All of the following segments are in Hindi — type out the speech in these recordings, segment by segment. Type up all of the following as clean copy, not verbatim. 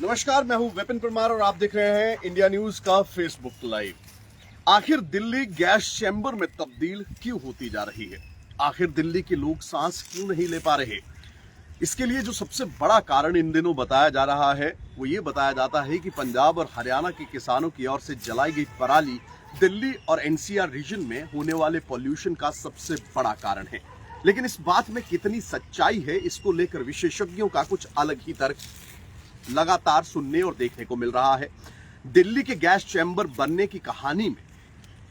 नमस्कार, मैं हूं विपिन परमार और आप देख रहे हैं इंडिया न्यूज का फेसबुक लाइव। आखिर दिल्ली गैस चैम्बर में तब्दील क्यों होती जा रही है? आखिर दिल्ली के लोग सांस क्यों नहीं ले पा रहे? इसके लिए जो सबसे बड़ा कारण इन दिनों बताया जा रहा है वो ये बताया जाता है कि पंजाब और हरियाणा के किसानों की ओर से जलाई गई पराली दिल्ली और एनसीआर रीजन में होने वाले पॉल्यूशन का सबसे बड़ा कारण है। लेकिन इस बात में कितनी सच्चाई है, इसको लेकर विशेषज्ञों का कुछ अलग ही तर्क लगातार सुनने और देखने को मिल रहा है। दिल्ली के गैस चैम्बर बनने की कहानी में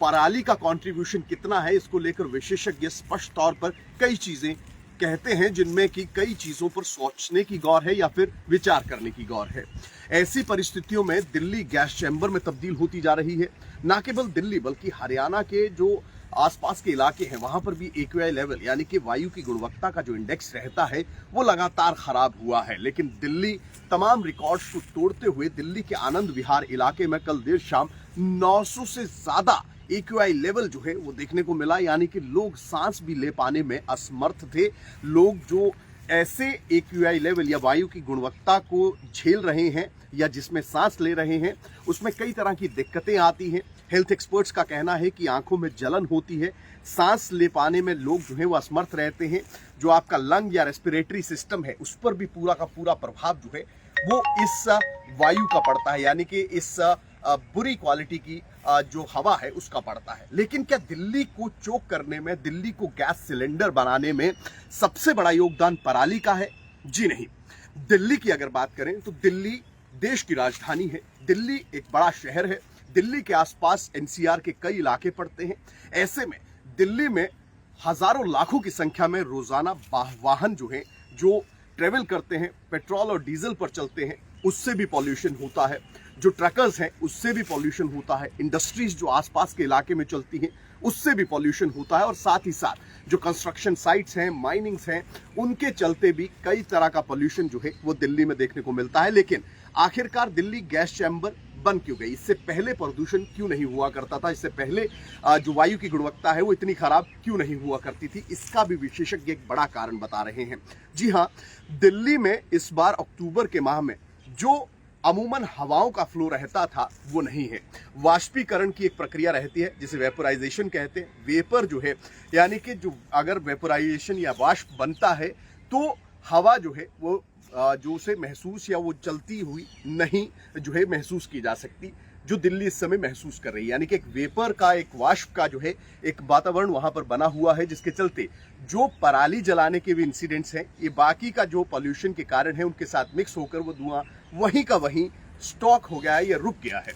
पराली का कंट्रीब्यूशन कितना है, इसको लेकर विशेषज्ञ स्पष्ट तौर पर कई चीजें कहते हैं, जिनमें कि कई चीजों पर सोचने की गौर है या फिर विचार करने की गौर है। ऐसी परिस्थितियों में दिल्ली गैस चैम्बर में तब्दील होती जा रही है। न केवल दिल्ली बल्कि हरियाणा के जो आसपास के इलाके हैं वहां पर भी एक्यूआई लेवल यानी कि वायु की गुणवत्ता का जो इंडेक्स रहता है वो लगातार खराब हुआ है। लेकिन दिल्ली तमाम रिकॉर्ड्स को तोड़ते हुए दिल्ली के आनंद विहार इलाके में कल देर शाम 900 से ज्यादा एक्यूआई लेवल जो है वो देखने को मिला, यानी कि लोग सांस भी ले पाने में असमर्थ थे। लोग जो ऐसे एक्यूआई लेवल या वायु की गुणवत्ता को झेल रहे हैं या जिसमें सांस ले रहे हैं उसमें कई तरह की दिक्कतें आती हैं। हेल्थ एक्सपर्ट्स का कहना है कि आंखों में जलन होती है, सांस ले पाने में लोग जो है वो असमर्थ रहते हैं। जो आपका लंग या रेस्पिरेटरी सिस्टम है उस पर भी पूरा का पूरा प्रभाव जो है वो इस वायु का पड़ता है, यानी कि इस बुरी क्वालिटी की जो हवा है उसका पड़ता है। लेकिन क्या दिल्ली को चोक करने में, दिल्ली को गैस सिलेंडर बनाने में सबसे बड़ा योगदान पराली का है? जी नहीं। दिल्ली की अगर बात करें तो दिल्ली देश की राजधानी है, दिल्ली एक बड़ा शहर है, दिल्ली के आसपास एनसीआर के कई इलाके पड़ते हैं। ऐसे में दिल्ली में हजारों लाखों की संख्या में रोजाना वाहन जो हैं जो ट्रेवल करते हैं, पेट्रोल और डीजल पर चलते हैं, उससे भी पॉल्यूशन होता है। जो ट्रकर्स हैं उससे भी पॉल्यूशन होता है। इंडस्ट्रीज जो आसपास के इलाके में चलती हैं उससे भी पॉल्यूशन होता है। और साथ ही साथ जो कंस्ट्रक्शन साइट्स हैं, माइनिंग्स हैं, उनके चलते भी कई तरह का पॉल्यूशन जो है वो दिल्ली में देखने को मिलता है। लेकिन आखिरकार दिल्ली गैस चैम्बर बन क्यों गई? इससे पहले प्रदूषण क्यों नहीं हुआ करता था? इससे पहले जो वायु की गुणवत्ता है वो इतनी खराब क्यों नहीं हुआ करती थी? इसका भी विशेषज्ञ एक बड़ा कारण बता रहे हैं। जी हाँ, दिल्ली में इस बार अक्टूबर के माह में जो अमूमन हवाओं का फ्लो रहता था वो नहीं है। वाष्पीकरण की एक प्रक्रिया रहती है जिसे वेपोराइजेशन कहते हैं। वेपर जो है यानी कि जो अगर वेपोराइजेशन या वाष्प बनता है तो हवा जो है वो जो उसे महसूस या वो चलती हुई नहीं जो है महसूस की जा सकती, जो दिल्ली इस समय महसूस कर रही है। यानी कि एक वेपर का, एक वाष्प का जो है एक वातावरण वहां पर बना हुआ है, जिसके चलते जो पराली जलाने के भी इंसिडेंट्स हैं ये बाकी का जो पॉल्यूशन के कारण है उनके साथ मिक्स होकर वो धुआं वहीं का वहीं स्टॉक हो गया है या रुक गया है।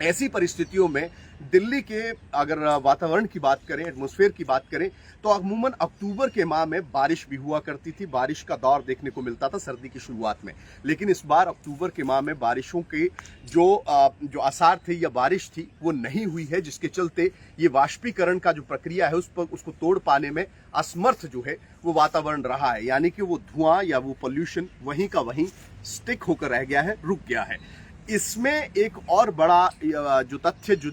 ऐसी परिस्थितियों में दिल्ली के अगर वातावरण की बात करें, एटमॉस्फेयर की बात करें, तो अमूमन अक्टूबर के माह में बारिश भी हुआ करती थी, बारिश का दौर देखने को मिलता था सर्दी की शुरुआत में। लेकिन इस बार अक्टूबर के माह में बारिशों के जो आसार थे या बारिश थी वो नहीं हुई है, जिसके चलते ये वाष्पीकरण का जो प्रक्रिया है उसको तोड़ पाने में असमर्थ जो है वो वातावरण रहा है। यानी कि वो धुआं या वो पॉल्यूशन वहीं का वहीं स्टिक होकर रह गया है, रुक गया है। इसमें एक और बड़ा जो तथ्य जो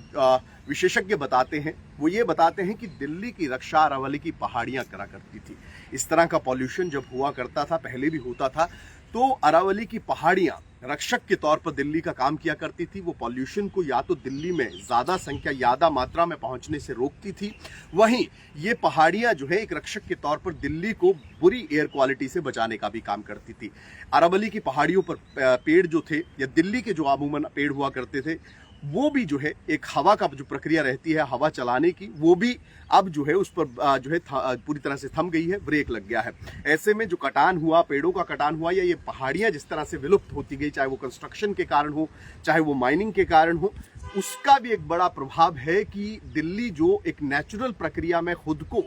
विशेषज्ञ बताते हैं वो ये बताते हैं कि दिल्ली की रक्षा अरावली की पहाड़ियां करा करती थी। इस तरह का पॉल्यूशन जब हुआ करता था, पहले भी होता था, तो अरावली की पहाड़ियां रक्षक के तौर पर दिल्ली का काम किया करती थी। वो पॉल्यूशन को या तो दिल्ली में ज्यादा संख्या, ज्यादा मात्रा में पहुंचने से रोकती थी, वहीं ये पहाड़ियां जो है एक रक्षक के तौर पर दिल्ली को बुरी एयर क्वालिटी से बचाने का भी काम करती थी। अरावली की पहाड़ियों पर पेड़ जो थे या दिल्ली के जो अमूमन पेड़ हुआ करते थे वो भी जो है एक हवा का जो प्रक्रिया रहती है हवा चलाने की, वो भी अब जो है उस पर जो है पूरी तरह से थम गई है, ब्रेक लग गया है। ऐसे में जो कटान हुआ, पेड़ों का कटान हुआ या ये पहाड़ियां जिस तरह से विलुप्त होती गई, चाहे वो कंस्ट्रक्शन के कारण हो, चाहे वो माइनिंग के कारण हो, उसका भी एक बड़ा प्रभाव है कि दिल्ली जो एक नेचुरल प्रक्रिया में खुद को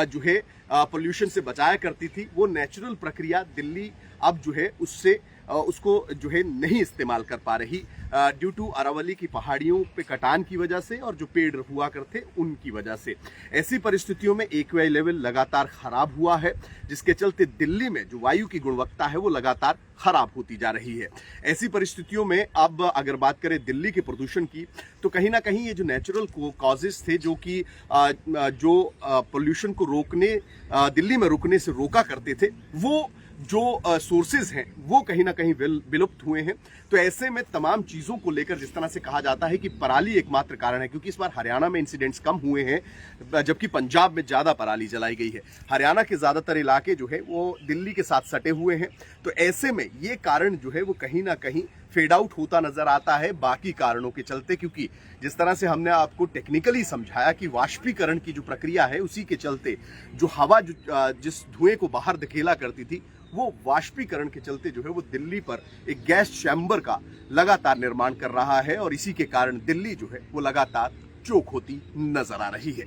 जो है पोल्यूशन से बचाया करती थी, वो नेचुरल प्रक्रिया दिल्ली अब जो है उसको जो है नहीं इस्तेमाल कर पा रही ड्यू टू अरावली की पहाड़ियों पे कटान की वजह से और जो पेड़ हुआ करते उनकी वजह से। ऐसी परिस्थितियों में एक्यूआई लेवल लगातार खराब हुआ है, जिसके चलते दिल्ली में जो वायु की गुणवत्ता है वो लगातार खराब होती जा रही है। ऐसी परिस्थितियों में अब अगर बात करें दिल्ली के प्रदूषण की, तो कहीं ना कहीं ये जो नेचुरल कॉजेस थे जो कि जो पोल्यूशन को रोकने, दिल्ली में रुकने से रोका करते थे, वो जो सोर्सेज हैं वो कहीं ना कहीं विलुप्त हुए हैं। तो ऐसे में तमाम चीजों को लेकर जिस तरह से कहा जाता है कि पराली एकमात्र कारण है, क्योंकि इस बार हरियाणा में इंसिडेंट्स कम हुए हैं जबकि पंजाब में ज्यादा पराली जलाई गई है। हरियाणा के ज्यादातर इलाके जो है वो दिल्ली के साथ सटे हुए हैं। तो ऐसे में ये कारण जो है वो कहीं ना कहीं फेड आउट होता नजर आता है बाकी कारणों के चलते, क्योंकि जिस तरह से हमने आपको टेक्निकली समझाया कि वाष्पीकरण की जो प्रक्रिया है उसी के चलते जो हवा जिस धुएं को बाहर धकेला करती थी वो वाष्पीकरण के चलते जो है वो दिल्ली पर एक गैस चैम्बर का लगातार निर्माण कर रहा है और इसी के कारण दिल्ली जो है वो लगातार चोक होती नजर आ रही है।